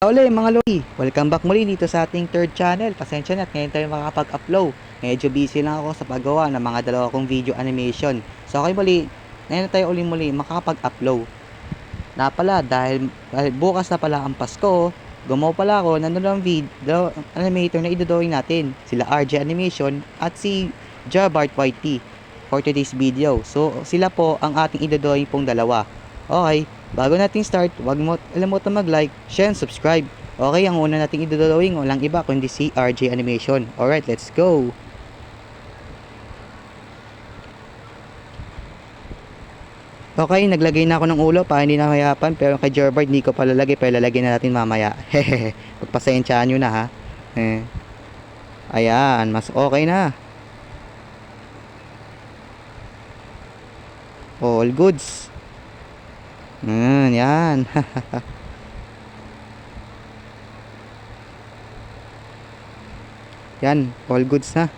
Uli mga Lodi, welcome back muli dito sa ating third channel. Pasensya na at ngayon tayo makakapag-upload. Medyo busy lang ako sa paggawa ng mga dalawa kong video animation. So okay muli, ngayon tayo muli makakapag-upload. Na pala dahil bukas na pala ang Pasko, gumawa pala ako ng dalawang video animator na idodrawing natin. Sila RJ Animation at si Jabart YT for today's video. So sila po ang ating idodrawing pong dalawa. Okay, bago natin start, huwag mo kalimutan mag-like, share, and subscribe. Okay, ang una nating idodrawing walang iba kundi si RJ Animation. Alright, let's go! Okay, naglagay na ako ng ulo para hindi na mayapan, pero kay Gerbard hindi ko pa lalagay, pero lalagay na natin mamaya. Hehehe, pagpasensyaan nyo na ha. Ayan, mas okay na. All goods. Yan. Yan, all goods na.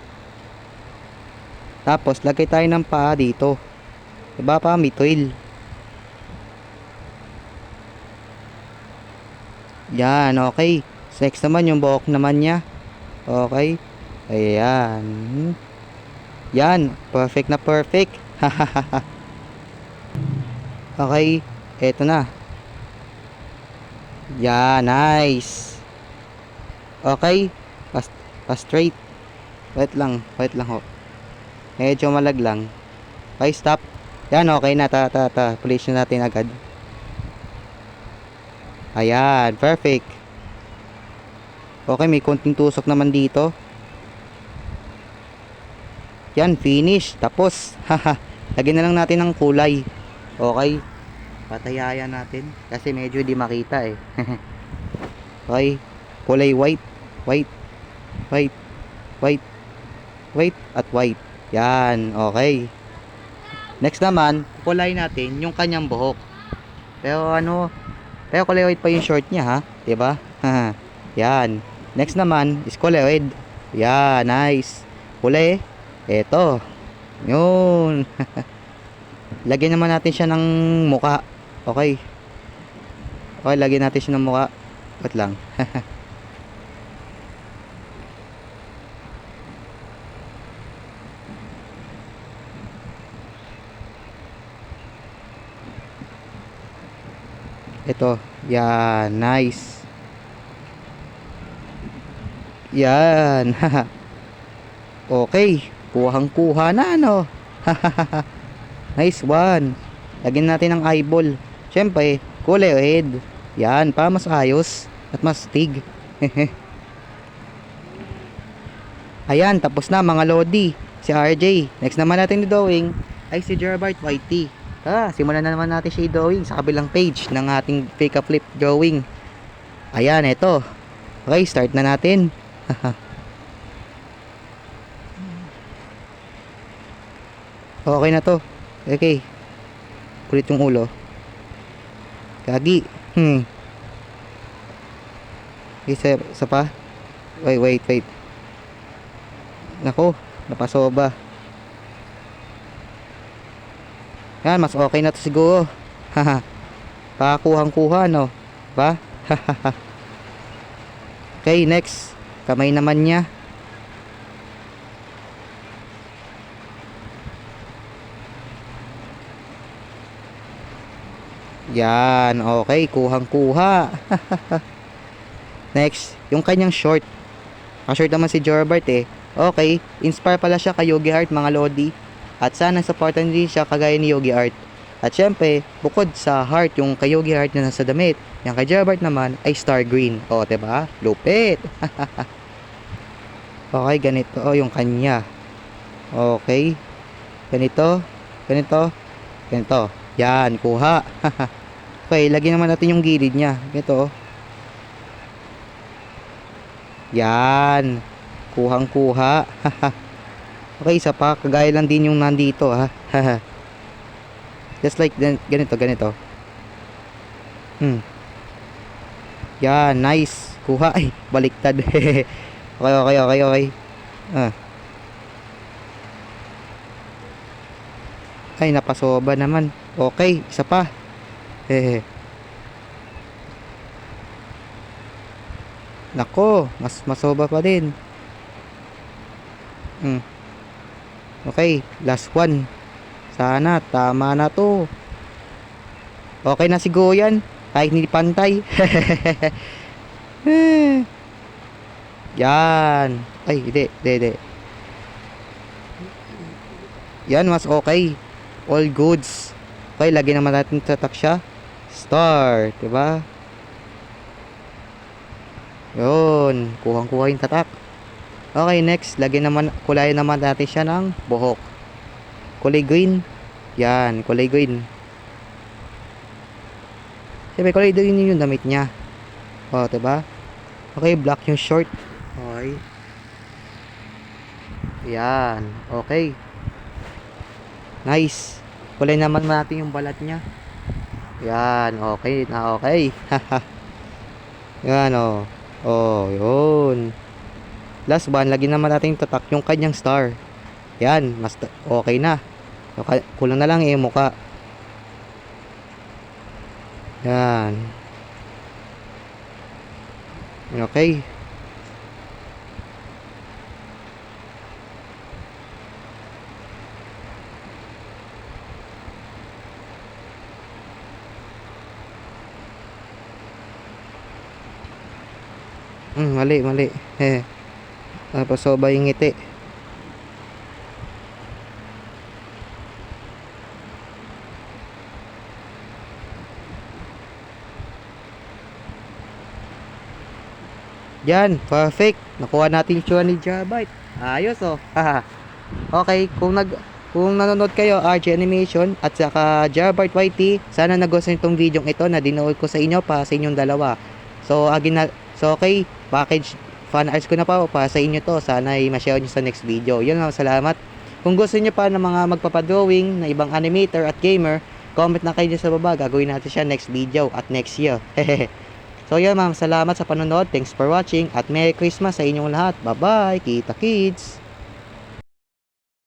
Tapos, lagay tayo ng paa dito. Diba pa, may tuil. Yan, okay. Next naman, yung buhok naman niya. Okay. Ayan. Yan, perfect na perfect. Okay, eto na. Yan, nice. Okay, pa-straight. Wait lang ho. Medyo malaglang. Okay, stop. Yan, okay na. Polish na natin agad. Ayan, perfect. Okay, may konting tusok naman dito. Yan, finish. Tapos, lagyan na lang natin ng kulay. Okay, patayayan natin kasi medyo di makita eh. Okay, kulay white at white. Yan, okay. Next naman, kulay natin yung kanyang buhok. Pero kulay white pa yung short niya ha, 'di ba? Yan. Next naman is kulay red. Yan, nice. Kulay eto. Yun. Lagyan naman natin siya ng muka. Okay. Okay, lagyan natin siya ng muka. Wait lang. Ito. Yan, nice. Yan. Okay. Kuhang-kuha na ano. Nice one. Lagyan natin ng eyeball. Siyempre, kulay red. Yan, para mas ayos at mas tig. Ayan, tapos na mga Lodi. Si RJ. Next naman natin i-drawing ay si Gerbart YT. Simulan na naman natin siya i-drawing sa kabilang page ng ating fake flip drawing. Ayan, ito. Okay, start na natin. Okay na to. Okay. Kulit yung ulo. Gagi. Isa pa. Wait. Nako, napasoba. Yan, mas okay na to siguro. Pakakuhang-kuha, no? Ba? Okay, next. Kamay naman niya. Yan, okay, kuhang-kuha. Next, yung kanyang short. Short naman si Gerbart eh. Okay, inspire pala siya kay Yogi Art mga Lodi. At sana supportan din siya kagaya ni Yogi Art. At syempre, bukod sa heart yung kay Yogi Art na nasa damit, yung kay Gerbart naman ay star green. O, diba? Lupit. Okay, ganito yung kanya. Okay. Ganito. Yan, kuha. Okay, lagyan naman natin yung gilid niya. Ito. Yan. Kuhang-kuha. Okay, isa pa. Kagaya lang din yung nandito ha. Just like ganito. Yan, nice. Kuha. Ay, baliktad. Okay. Ay, napasoba naman. Okay, isa pa. Nako, mas masoba pa din. Okay, last one. Sana tama na to. Okay na siguro yan. Kahit hindi pantay. Yan. Ay, hindi. Yan, mas okay. All goods. Okay, lagyan naman natin sa taksya. Start, diba? Yun, kuhang-kuha yung tatak. Okay, next, kulayan naman natin siya ng buhok. Kulay green. Yan, kulay green. Siyempre, kulay green yung damit niya. O, diba? Okay, black yung short. Okay. Yan, okay. Nice. Kulay naman natin yung balat niya. Yan, okay na okay. Yan, o. Oh, yun. Last one, lagyan naman natin tatak yung kanyang star. Yan, mas okay na. Kulang na lang yung mukha. Yan. Okay. Mali. Napasoba yung ngiti. Yan, perfect. Nakuha natin yung tsura ni Jabite. Ayos oh. Okay, kung nanonood kayo RJ Animation at saka Jabite YT, sana nagustuhan itong video ito na dinood ko sa inyo para sa inyong dalawa. So okay, package fan arts ko na pa para sa inyo to. Sana ay ma-share nyo sa next video. Yun lang, salamat. Kung gusto nyo pa ng mga magpapadrawing na ibang animator at gamer, comment na kayo dyan sa baba. Gagawin natin siya next video at next year. So yun, ma'am, salamat sa panonood. Thanks for watching at Merry Christmas sa inyong lahat. Bye bye, kita kids.